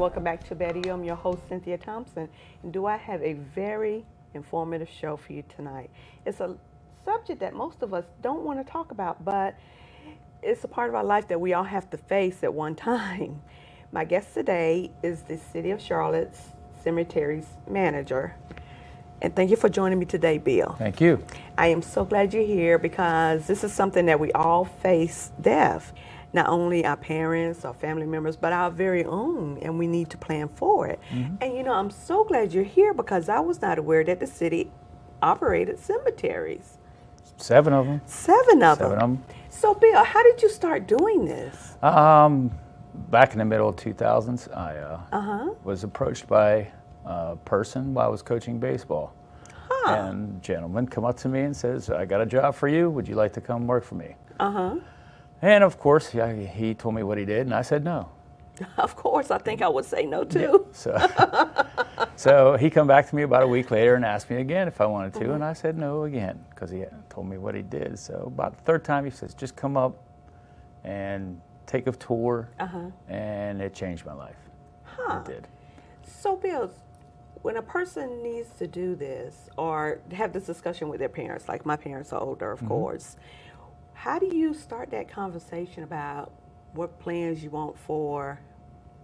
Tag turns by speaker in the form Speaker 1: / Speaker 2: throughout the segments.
Speaker 1: welcome back to Betty. I'm your host, Cynthia Thompson. And do I have a very informative show for you tonight? It's a subject that most of us don't want to talk about, but it's a part of our life that we all have to face at one time. My guest today is the City of Charlotte's cemeteries manager. And thank you for joining me today, Bill.
Speaker 2: Thank you.
Speaker 1: I am so glad you're here because this is something that we all face, death. Not only our parents, our family members, but our very own, and we need to plan for it. Mm-hmm. And you know, I'm so glad you're here because I was not aware that the city operated cemeteries.
Speaker 2: 7 of them.
Speaker 1: 7 of them. So, Bill, how did you start doing this?
Speaker 2: Back in the middle of 2000s, I was approached by a person while I was coaching baseball. And a gentleman come up to me and says, I got a job for you. Would you like to come work for me? And of course, he told me what he did, and I said no.
Speaker 1: Of course, I think I would say no too.
Speaker 2: Yeah, so he come back to me about a week later and asked me again if I wanted to, and I said no again because he told me what he did. So about the third time, he says, just come up and take a tour, and it changed my life. It did.
Speaker 1: So, Bill, when a person needs to do this or have this discussion with their parents, like my parents are older, of course, how do you start that conversation about what plans you want for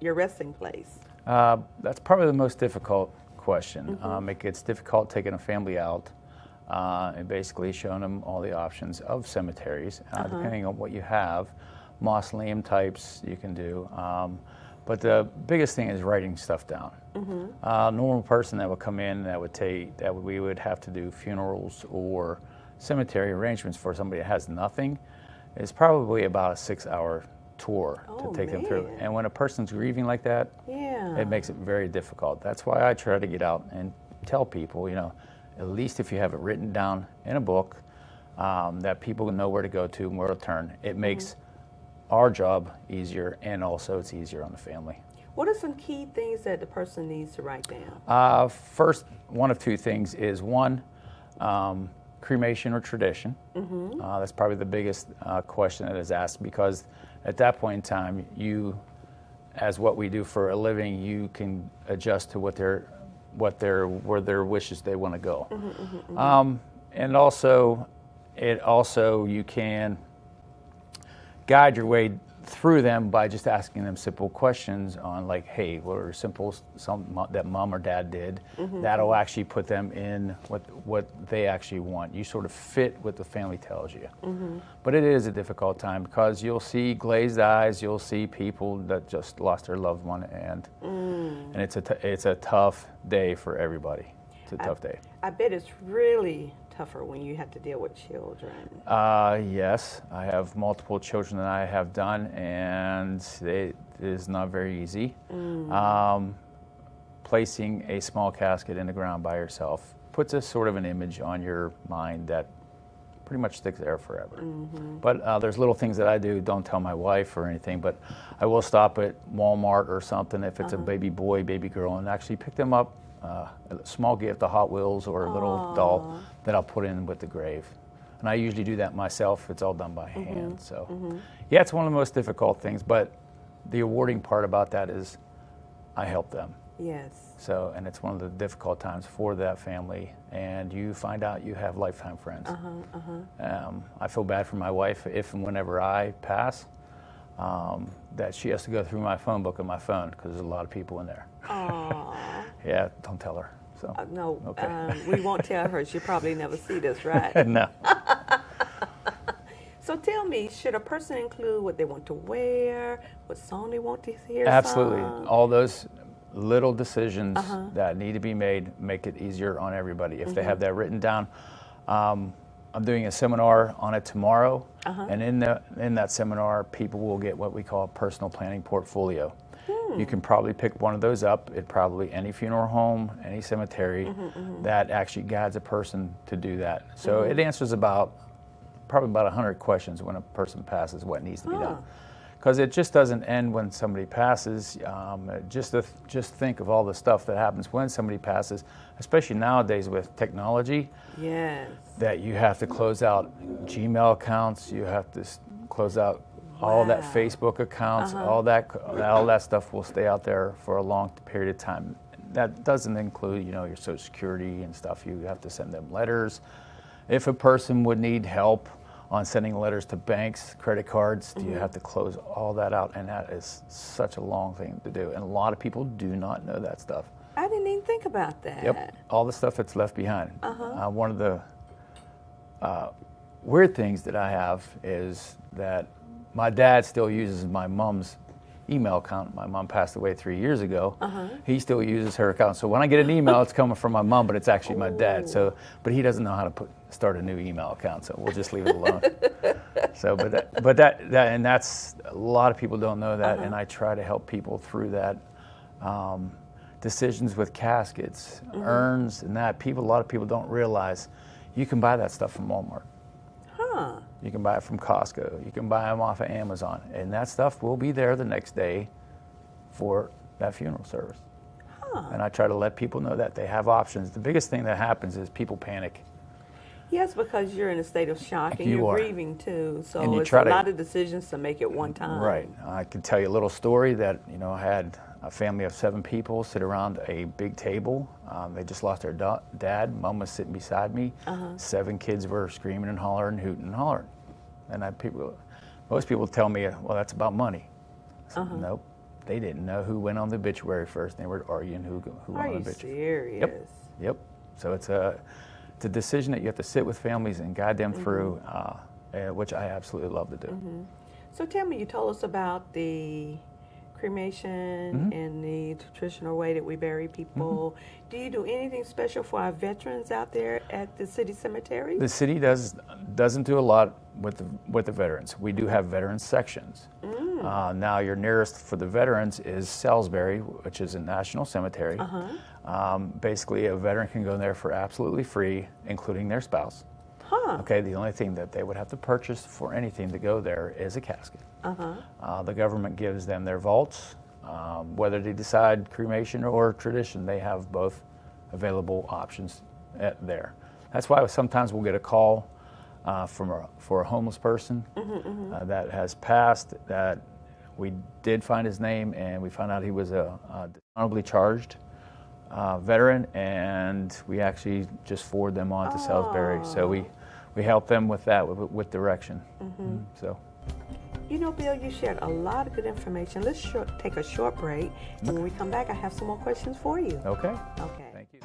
Speaker 1: your resting place?
Speaker 2: That's probably the most difficult question. It gets difficult taking a family out and basically showing them all the options of cemeteries, depending on what you have. Mausoleum types you can do. But the biggest thing is writing stuff down. A normal person that would come in that we would have to do funerals or cemetery arrangements for somebody that has nothing is probably about a 6-hour tour to take them through. And when a person's grieving like that, it makes it very difficult. That's why I try to get out and tell people, you know, at least if you have it written down in a book, that people know where to go to and where to turn. It makes our job easier, and also it's easier on the family.
Speaker 1: What are some key things that the person needs to write down?
Speaker 2: First, one of 2 things is one, cremation or tradition. That's probably the biggest question that is asked, because at that point in time, you, as what we do for a living, you can adjust to where their wishes they want to go. And also, you can guide your way through them by just asking them simple questions on, like, hey, what are some that mom or dad did that'll actually put them in what they actually want. You sort of fit what the family tells you. But it is a difficult time because you'll see glazed eyes, you'll see people that just lost their loved one, and it's a tough day for everybody. It's a tough day.
Speaker 1: I bet it's really tougher when you have to deal with children.
Speaker 2: Yes, I have multiple children that I have done, and it is not very easy. Placing a small casket in the ground by yourself puts a sort of an image on your mind that pretty much sticks there forever. But there's little things that I do, don't tell my wife or anything, but I will stop at Walmart or something if it's a baby boy, baby girl, and actually pick them up a small gift, a Hot Wheels or a little doll that I'll put in with the grave. And I usually do that myself. It's all done by hand. So, yeah, it's one of the most difficult things, but the rewarding part about that is I help them.
Speaker 1: Yes.
Speaker 2: So, and it's one of the difficult times for that family, and you find out you have lifetime friends. I feel bad for my wife if and whenever I pass, that she has to go through my phone book on my phone because there's a lot of people in there. Yeah, don't tell her. So
Speaker 1: no,
Speaker 2: okay.
Speaker 1: We won't tell her. She'll probably never see this, right?
Speaker 2: No.
Speaker 1: So tell me, should a person include what they want to wear, what song they want to hear?
Speaker 2: Absolutely. All those little decisions that need to be made make it easier on everybody. If they have that written down, I'm doing a seminar on it tomorrow, and in that seminar, people will get what we call a personal planning portfolio. You can probably pick one of those up at probably any funeral home, any cemetery that actually guides a person to do that. So it answers probably about 100 questions when a person passes, what needs to be done. Because it just doesn't end when somebody passes. Just think of all the stuff that happens when somebody passes, especially nowadays with technology.
Speaker 1: Yes.
Speaker 2: That you have to close out Gmail accounts, you have to close out all that
Speaker 1: Wow.
Speaker 2: Facebook accounts, all that stuff will stay out there for a long period of time. That doesn't include, your Social Security and stuff. You have to send them letters. If a person would need help on sending letters to banks, credit cards, you have to close all that out, and that is such a long thing to do. And a lot of people do not know that stuff.
Speaker 1: I didn't even think about that.
Speaker 2: Yep, all the stuff that's left behind. One of the weird things that I have is that my dad still uses my mom's email account. My mom passed away 3 years ago. He still uses her account. So when I get an email, it's coming from my mom, but it's actually my dad. So, but he doesn't know how to start a new email account, so we'll just leave it alone. So, but that, and that's, a lot of people don't know that, and I try to help people through that. Decisions with caskets, urns, and that. A lot of people don't realize you can buy that stuff from Walmart. You can buy it from Costco. You can buy them off of Amazon. And that stuff will be there the next day for that funeral service. And I try to let people know that they have options. The biggest thing that happens is people panic.
Speaker 1: Yes, because you're in a state of shock and you're grieving too. So it's a lot of decisions to make at one time.
Speaker 2: Right. I can tell you a little story that, I had a family of 7 people sit around a big table. They just lost their dad. Mom was sitting beside me. 7 kids were screaming and hollering, hooting and hollering. And most people tell me, well, that's about money. I said, nope. They didn't know who went on the obituary first. They were arguing who went on the obituary.
Speaker 1: Are you serious?
Speaker 2: Yep. So it's a decision that you have to sit with families and guide them through, which I absolutely love to do.
Speaker 1: So tell me, you told us about the cremation and the traditional way that we bury people. Do you do anything special for our veterans out there at the city cemetery?
Speaker 2: The city doesn't do a lot with the veterans. We do have veteran sections. Now your nearest for the veterans is Salisbury, which is a national cemetery. Basically, a veteran can go there for absolutely free, including their spouse. Okay, the only thing that they would have to purchase for anything to go there is a casket. The government gives them their vaults. Whether they decide cremation or tradition, they have both available options there. That's why sometimes we'll get a call for a homeless person that has passed, that we did find his name, and we found out he was a dishonorably charged veteran, and we actually just forward them on to Salisbury. So we help them with that, with direction. So.
Speaker 1: Bill, you shared a lot of good information. Let's take a short break, and when we come back, I have some more questions for you.
Speaker 2: Okay.
Speaker 1: Okay.
Speaker 2: Thank you.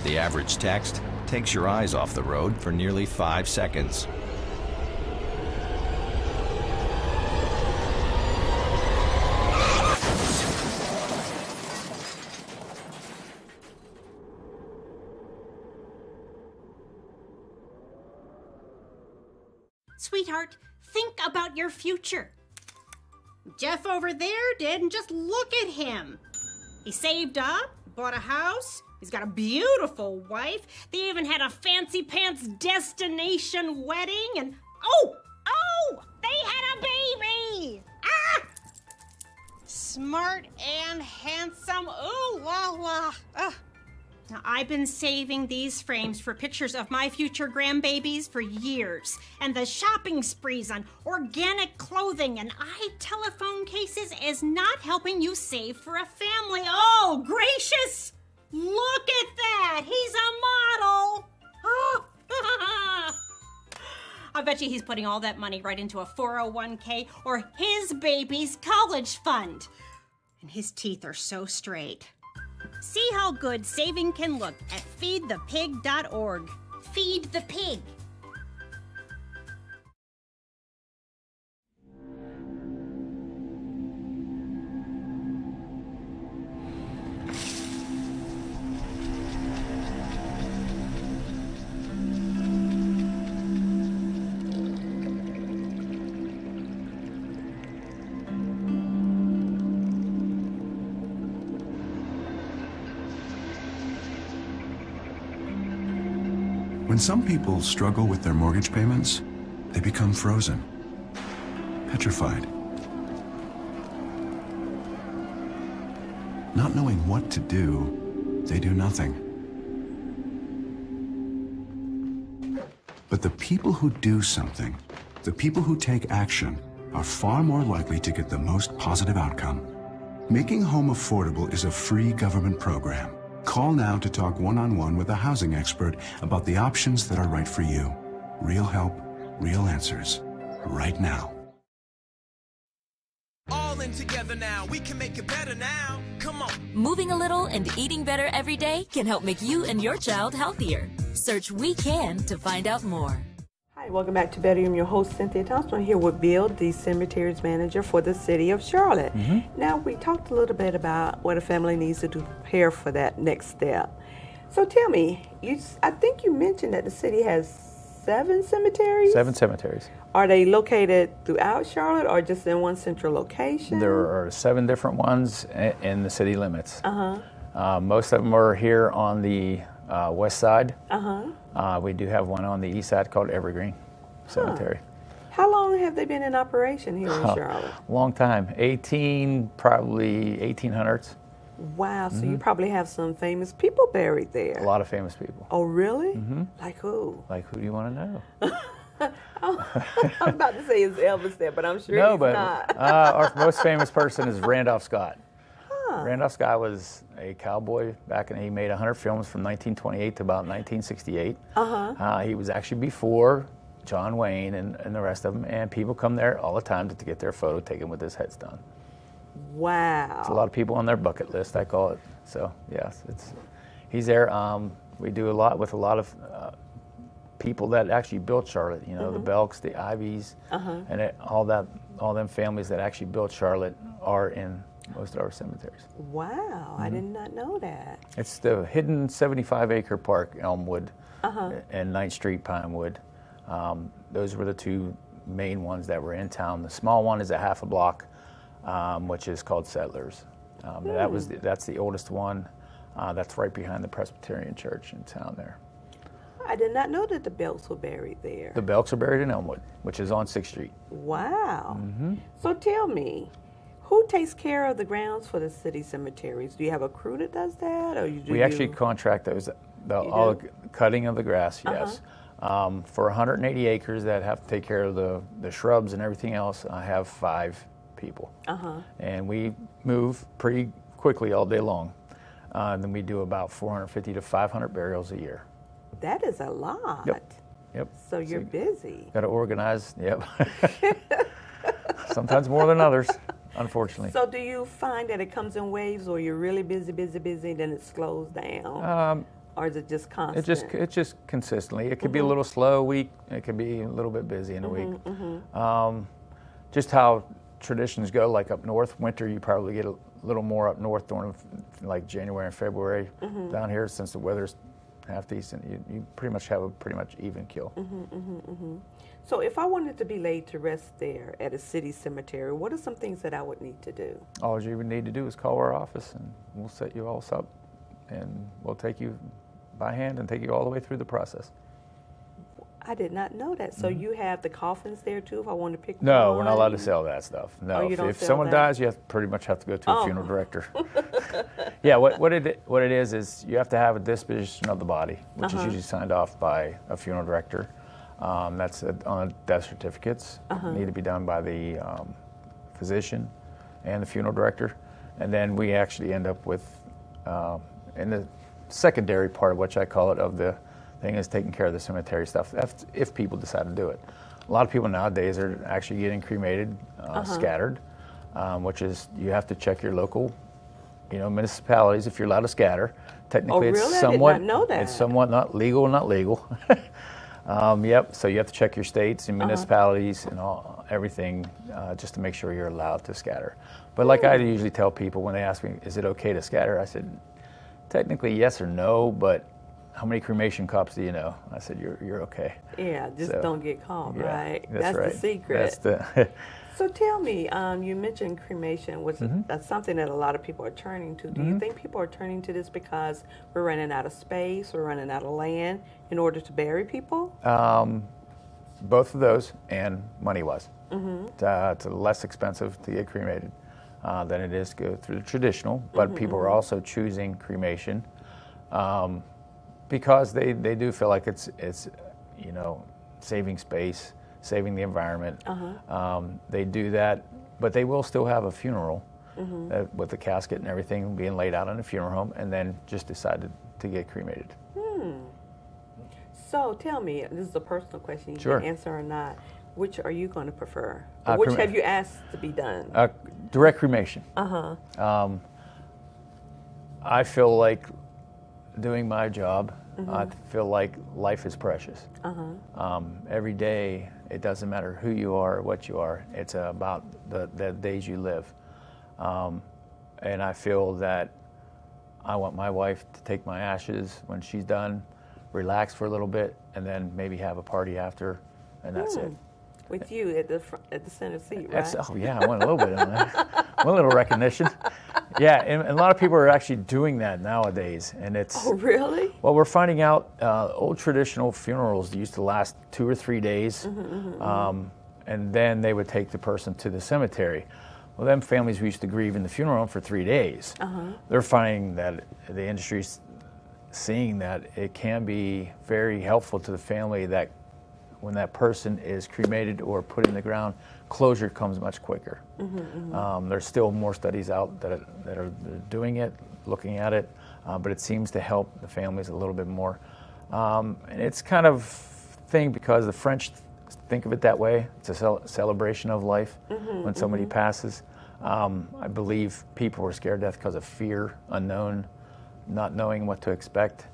Speaker 3: The average text takes your eyes off the road for nearly 5 seconds.
Speaker 4: Sweetheart, think about your future. Jeff over there did, and just look at him. He saved up, bought a house, he's got a beautiful wife, they even had a fancy pants destination wedding, and oh, they had a baby! Ah! Smart and handsome, ooh la la. Now, I've been saving these frames for pictures of my future grandbabies for years, and the shopping sprees on organic clothing and telephone cases is not helping you save for a family. Oh, gracious! Look at that! He's a model! Oh. I bet you he's putting all that money right into a 401k or his baby's college fund. And his teeth are so straight. See how good saving can look at feedthepig.org. Feed the pig.
Speaker 5: When some people struggle with their mortgage payments, they become frozen, petrified. not knowing what to do, they do nothing. But the people who do something, the people who take action, are far more likely to get the most positive outcome. Making home affordable is a free government program. Call now to talk one-on-one with a housing expert about the options that are right for you. Real help, real answers. Right now.
Speaker 6: All in together now. We can make it better now. Come on.
Speaker 7: Moving a little and eating better every day can help make you and your child healthier. Search We Can to find out more.
Speaker 1: Hi, welcome back to Better. I'm your host, Cynthia Thompson. I'm here with Bill, the cemeteries manager for the city of Charlotte. Now, we talked a little bit about what a family needs to do to prepare for that next step. So tell me, I think you mentioned that the city has 7 cemeteries?
Speaker 2: 7 cemeteries.
Speaker 1: Are they located throughout Charlotte or just in one central location?
Speaker 2: There are 7 different ones in the city limits. Most of them are here on the west side. We do have one on the east side called Evergreen Cemetery.
Speaker 1: How long have they been in operation here in Charlotte?
Speaker 2: Long time, probably 1800s.
Speaker 1: Wow, so you probably have some famous people buried there.
Speaker 2: A lot of famous people.
Speaker 1: Oh, really? Like who?
Speaker 2: Like who do you want to know?
Speaker 1: I'm about to say is Elvis there, but I'm sure
Speaker 2: No,
Speaker 1: he's
Speaker 2: but
Speaker 1: not.
Speaker 2: our most famous person is Randolph Scott. Randolph Scott was a cowboy back he made 100 films from 1928 to about 1968. He was actually before John Wayne and the rest of them, and people come there all the time to get their photo taken with his headstone.
Speaker 1: Wow.
Speaker 2: It's a lot of people on their bucket list, I call it. So yes, he's there. We do a lot with a lot of people that actually built Charlotte. You know, the Belks, the Ivies, and all them families that actually built Charlotte are in most of our cemeteries.
Speaker 1: Wow, I did not know that.
Speaker 2: It's the hidden 75-acre park, Elmwood, and 9th Street, Pinewood. Those were the 2 main ones that were in town. The small one is a half a block, which is called Settlers. That's the oldest one. That's right behind the Presbyterian Church in town there.
Speaker 1: I did not know that the Belks were buried there.
Speaker 2: The Belks are buried in Elmwood, which is on 6th Street.
Speaker 1: Wow. So tell me, who takes care of the grounds for the city cemeteries? Do you have a crew that does that, or
Speaker 2: We actually contract those, all the cutting of the grass. Yes, for 180 acres that have to take care of the shrubs and everything else. I have 5 people, and we move pretty quickly all day long. Then we do about 450 to 500 burials a year.
Speaker 1: That is a lot.
Speaker 2: Yep.
Speaker 1: So you're busy.
Speaker 2: Got to organize. Yep. Sometimes more than others, unfortunately.
Speaker 1: So do you find that it comes in waves, or you're really busy, then it slows down? Or is it just constant?
Speaker 2: It's just consistently. It could be a little slow a week. It could be a little bit busy in a week. Just how traditions go, like up north, winter you probably get a little more up north during like January and February. Down here, since the weather's half decent, you pretty much have a pretty much even kill.
Speaker 1: So if I wanted to be laid to rest there at a city cemetery, what are some things that I would need to do?
Speaker 2: All you would need to do is call our office, and we'll set you all up, and we'll take you by hand and take you all the way through the process.
Speaker 1: I did not know that. So you have the coffins there too, if I want to pick one?
Speaker 2: No, we're not allowed to sell that stuff. No,
Speaker 1: you don't
Speaker 2: if
Speaker 1: sell
Speaker 2: someone
Speaker 1: that?
Speaker 2: dies, you pretty much have to go to a funeral director. Yeah, what it is you have to have a disposition of the body, which is usually signed off by a funeral director. That's on death certificates. Need to be done by the physician and the funeral director. And then we actually end up with, in the secondary part, which I call it, of the thing is taking care of the cemetery stuff, if people decide to do it. A lot of people nowadays are actually getting cremated, scattered, which is you have to check your local, municipalities if you're allowed to scatter. Technically,
Speaker 1: really?
Speaker 2: it's somewhat,
Speaker 1: I did not know that.
Speaker 2: It's somewhat not legal. Yep. So you have to check your states and municipalities and everything, just to make sure you're allowed to scatter. But like I usually tell people when they ask me, "Is it okay to scatter?" I said, "Technically, yes or no, but how many cremation cops do you know?" I said, "You're okay."
Speaker 1: Yeah, just don't get caught,
Speaker 2: Yeah,
Speaker 1: right?
Speaker 2: That's right.
Speaker 1: the secret.
Speaker 2: That's the.
Speaker 1: So tell me, you mentioned cremation, which that's something that a lot of people are turning to. Do you think people are turning to this because we're running out of space, we're running out of land in order to bury people?
Speaker 2: Both of those, and money-wise. It's less expensive to get cremated. than it is to go through the traditional. But people are also choosing cremation because they do feel like it's saving space, saving the environment. They do that, but they will still have a funeral with the casket and everything being laid out in a funeral home, and then just decided to get cremated.
Speaker 1: So tell me, this is a personal question, you
Speaker 2: Sure.
Speaker 1: can answer or not. Which are you going to prefer? Or which have you asked to be done?
Speaker 2: Direct cremation. I feel like doing my job. I feel like life is precious. Every day, it doesn't matter who you are or what you are. It's about the days you live. And I feel that I want my wife to take my ashes when she's done, relax for a little bit, and then maybe have a party after, and that's it.
Speaker 1: With you at the center seat, right?
Speaker 2: I want a little bit of that. One little recognition. Yeah, and a lot of people are actually doing that nowadays, and it's.
Speaker 1: Oh, really?
Speaker 2: Well, we're finding out old traditional funerals used to last 2 or 3 days, and then they would take the person to the cemetery. Well, them families used to grieve in the funeral home for 3 days. They're finding that the industry's seeing that it can be very helpful to the family that when that person is cremated or put in the ground, closure comes much quicker. There's still more studies out that are doing it, looking at it, but it seems to help the families a little bit more. And it's kind of thing because the French think of it that way. It's a celebration of life when somebody passes. I believe people were scared to death because of fear, unknown, not knowing what to expect.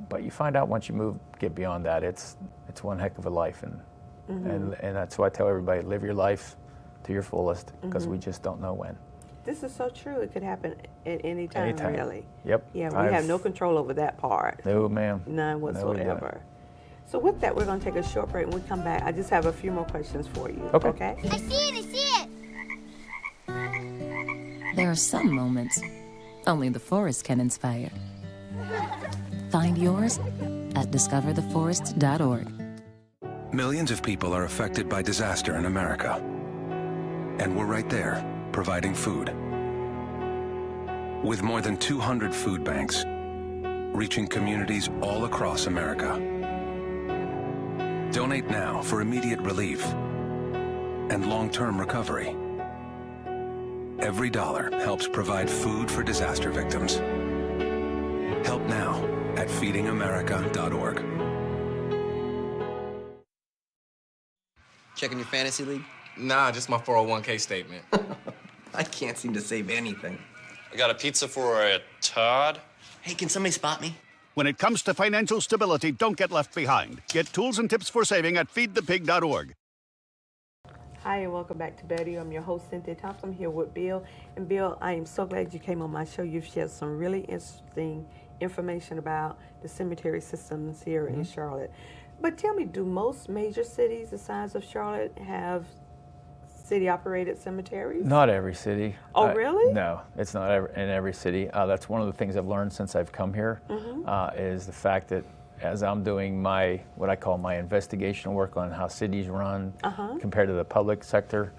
Speaker 2: But you find out once you get beyond that, it's one heck of a life, and that's why I tell everybody, live your life to your fullest, because we just don't know when.
Speaker 1: This is so true. It could happen at any time,
Speaker 2: Anytime.
Speaker 1: really.
Speaker 2: Yep.
Speaker 1: Yeah, we have no control over that part.
Speaker 2: No, ma'am.
Speaker 1: None whatsoever. So with that, we're going to take a short break. When we come back, I just have a few more questions for you.
Speaker 2: Okay.
Speaker 8: I see it!
Speaker 7: There are some moments only the forest can inspire. Find yours at discovertheforest.org.
Speaker 5: Millions of people are affected by disaster in America. And we're right there, providing food. With more than 200 food banks, reaching communities all across America. Donate now for immediate relief and long-term recovery. Every dollar helps provide food for disaster victims. Help now at feedingamerica.org.
Speaker 9: Checking your fantasy league?
Speaker 10: Nah, just my 401k statement.
Speaker 9: I can't seem to save anything.
Speaker 11: I got a pizza for a Todd.
Speaker 9: Hey, can somebody spot me?
Speaker 12: When it comes to financial stability, don't get left behind. Get tools and tips for saving at feedthepig.org.
Speaker 1: Hi, and welcome back to Betty. I'm your host, Cynthia Thompson. I'm here with Bill. And Bill, I am so glad you came on my show. You've shared some really interesting information about the cemetery systems here in Charlotte. But tell me, do most major cities the size of Charlotte have city-operated cemeteries?
Speaker 2: Not every city.
Speaker 1: Oh, really?
Speaker 2: No, it's not in every city. That's one of the things I've learned since I've come here, is the fact that as I'm doing what I call my investigational work on how cities run compared to the public sector,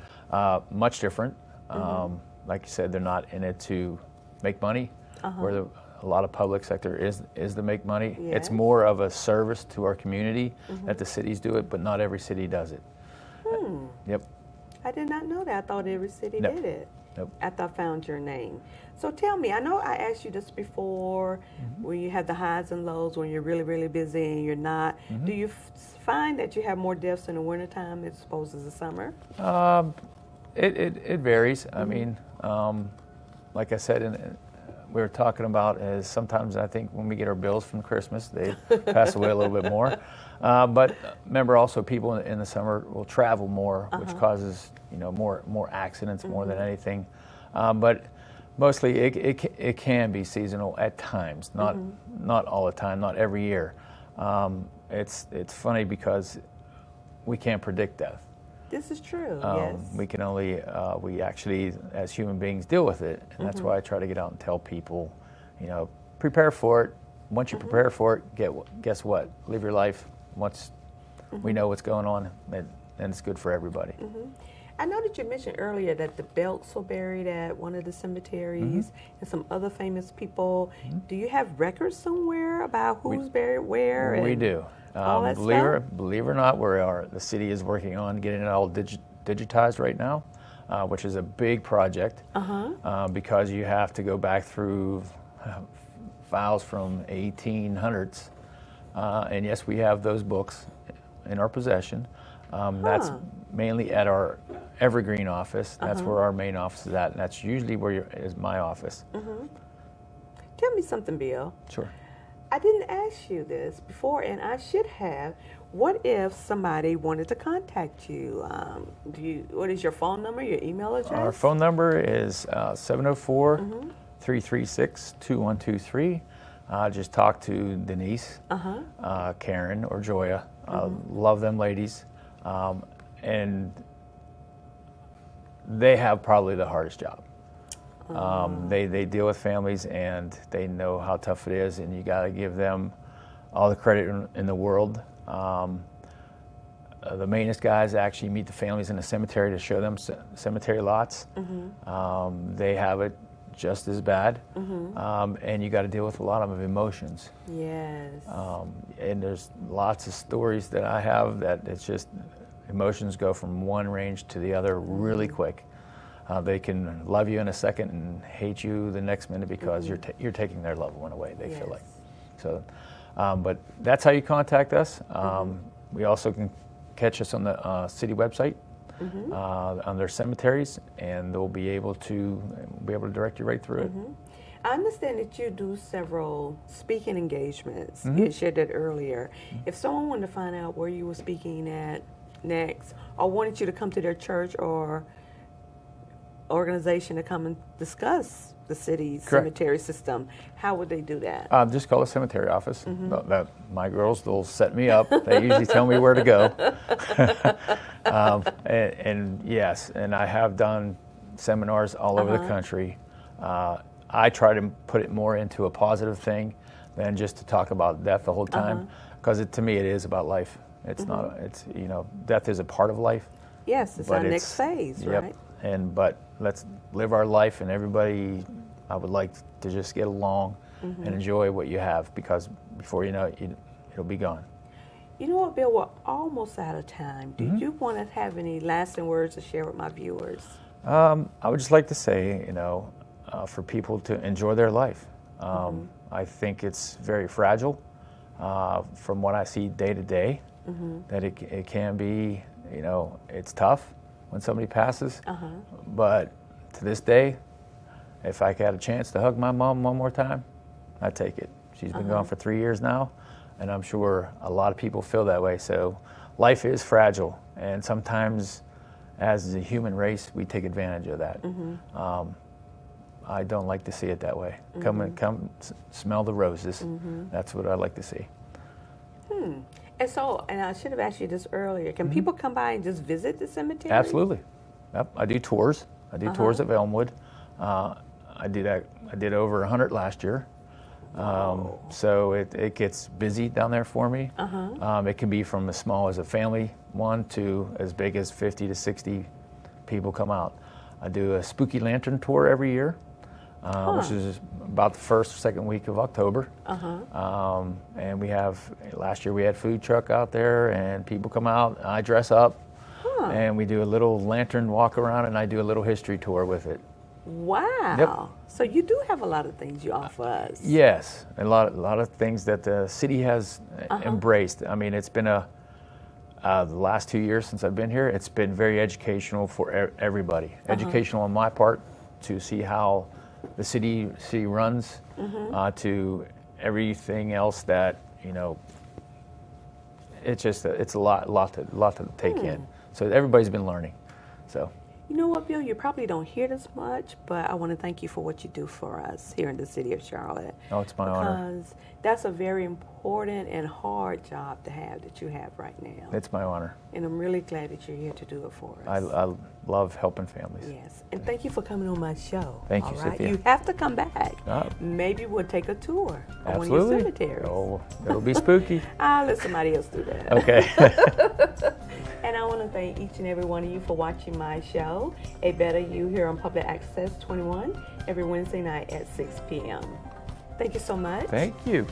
Speaker 2: much different. Like you said, they're not in it to make money, where a lot of public sector is to make money.
Speaker 1: Yes.
Speaker 2: It's more of a service to our community that the cities do it, but not every city does it. Yep.
Speaker 1: I did not know that. I thought every city
Speaker 2: Nope.
Speaker 1: did it.
Speaker 2: Nope.
Speaker 1: After I found your name. So tell me, I know I asked you this before, when you have the highs and lows, when you're really, really busy and you're not. Do you find that you have more deaths in the wintertime as opposed to the summer?
Speaker 2: It varies. I mean, like I said, we were talking about is sometimes I think when we get our bills from Christmas, they pass away a little bit more. But remember also people in the summer will travel more, which causes more accidents more than anything. But mostly it can be seasonal at times, not all the time, not every year. It's funny because we can't predict death.
Speaker 1: This is true, yes.
Speaker 2: We can only, we actually, as human beings, deal with it. And that's why I try to get out and tell people, prepare for it. Once you prepare for it, guess what? Live your life. Once we know what's going on, and it's good for everybody.
Speaker 1: I know that you mentioned earlier that the Belks were buried at one of the cemeteries and some other famous people. Do you have records somewhere about who's buried where?
Speaker 2: We
Speaker 1: and
Speaker 2: do.
Speaker 1: all that stuff?
Speaker 2: Believe it or not, the city is working on getting it all digitized right now, which is a big project because you have to go back through files from 1800s. And yes, we have those books in our possession. That's mainly at our Evergreen office. That's where our main office is at, and that's usually where is my office.
Speaker 1: Tell me something, Bill.
Speaker 2: Sure.
Speaker 1: I didn't ask you this before, and I should have. What if somebody wanted to contact you? What is your phone number, your email address?
Speaker 2: Our phone number is 704-336-2123. Just talk to Denise, Karen, or Joya. Love them ladies. And they have probably the hardest job. They deal with families, and they know how tough it is, and you got to give them all the credit in the world. The maintenance guys actually meet the families in the cemetery to show them cemetery lots. They have it just as bad, and you got to deal with a lot of emotions.
Speaker 1: Yes.
Speaker 2: And there's lots of stories that I have that it's just emotions go from one range to the other really quick. They can love you in a second and hate you the next minute because you're taking their loved one away. They feel like so. But that's how you contact us. We also can catch us on the city website under cemeteries, and they'll be able to direct you right through it.
Speaker 1: I understand that you do several speaking engagements. You shared that earlier. If someone wanted to find out where you were speaking at next, or wanted you to come to their church or organization to come and discuss the city's cemetery system, how would they do that?
Speaker 2: Just call the cemetery office. My girls, they'll set me up. They usually tell me where to go. And yes, and I have done seminars all over the country. I try to put it more into a positive thing than just to talk about death the whole time, because to me it is about life. It's not. It's death is a part of life.
Speaker 1: Yes, it's our next phase, right?
Speaker 2: But let's live our life, and everybody, I would like to just get along and enjoy what you have, because before you know it, it'll be gone.
Speaker 1: You know what, Bill? We're almost out of time. Do you want to have any lasting words to share with my viewers?
Speaker 2: I would just like to say, for people to enjoy their life. I think it's very fragile. From what I see day to day, that it can be, it's tough when somebody passes. But to this day, if I had a chance to hug my mom one more time, I'd take it. She's been gone for 3 years now, and I'm sure a lot of people feel that way. So life is fragile, and sometimes as a human race, we take advantage of that. I don't like to see it that way. Come smell the roses. That's what I like to see.
Speaker 1: And I should have asked you this earlier. Can people come by and just visit the cemetery?
Speaker 2: Absolutely. Yep. I do tours. I do tours of Elmwood. I did over 100 last year. So it gets busy down there for me. It can be from as small as a family one to as big as 50 to 60 people come out. I do a spooky lantern tour every year, which is about the first or second week of October. And last year we had food truck out there, and people come out, I dress up, and we do a little lantern walk around, and I do a little history tour with it.
Speaker 1: Wow.
Speaker 2: Yep.
Speaker 1: So you do have a lot of things you offer us.
Speaker 2: Yes, a lot of things that the city has embraced. I mean, it's been the last 2 years since I've been here, it's been very educational for everybody. Educational on my part to see how the city runs, to everything else that it's a lot to take in. So everybody's been learning. So.
Speaker 1: You know what, Bill? You probably don't hear this much, but I want to thank you for what you do for us here in the city of Charlotte.
Speaker 2: Oh, it's my honor.
Speaker 1: Because that's a very important important and hard job to have that you have right now.
Speaker 2: It's my honor.
Speaker 1: And I'm really glad that you're here to do it for us.
Speaker 2: I love helping families.
Speaker 1: Yes, and thank you for coming on my show.
Speaker 2: Thank you,
Speaker 1: all right?
Speaker 2: Cynthia.
Speaker 1: You have to come back.
Speaker 2: Oh.
Speaker 1: Maybe we'll take a tour of one of
Speaker 2: Absolutely.
Speaker 1: your cemeteries.
Speaker 2: Oh, it'll be spooky.
Speaker 1: I'll let somebody else do that.
Speaker 2: Okay.
Speaker 1: And I want to thank each and every one of you for watching my show, A Better You, here on Public Access 21, every Wednesday night at 6 p.m. Thank you so much.
Speaker 2: Thank you.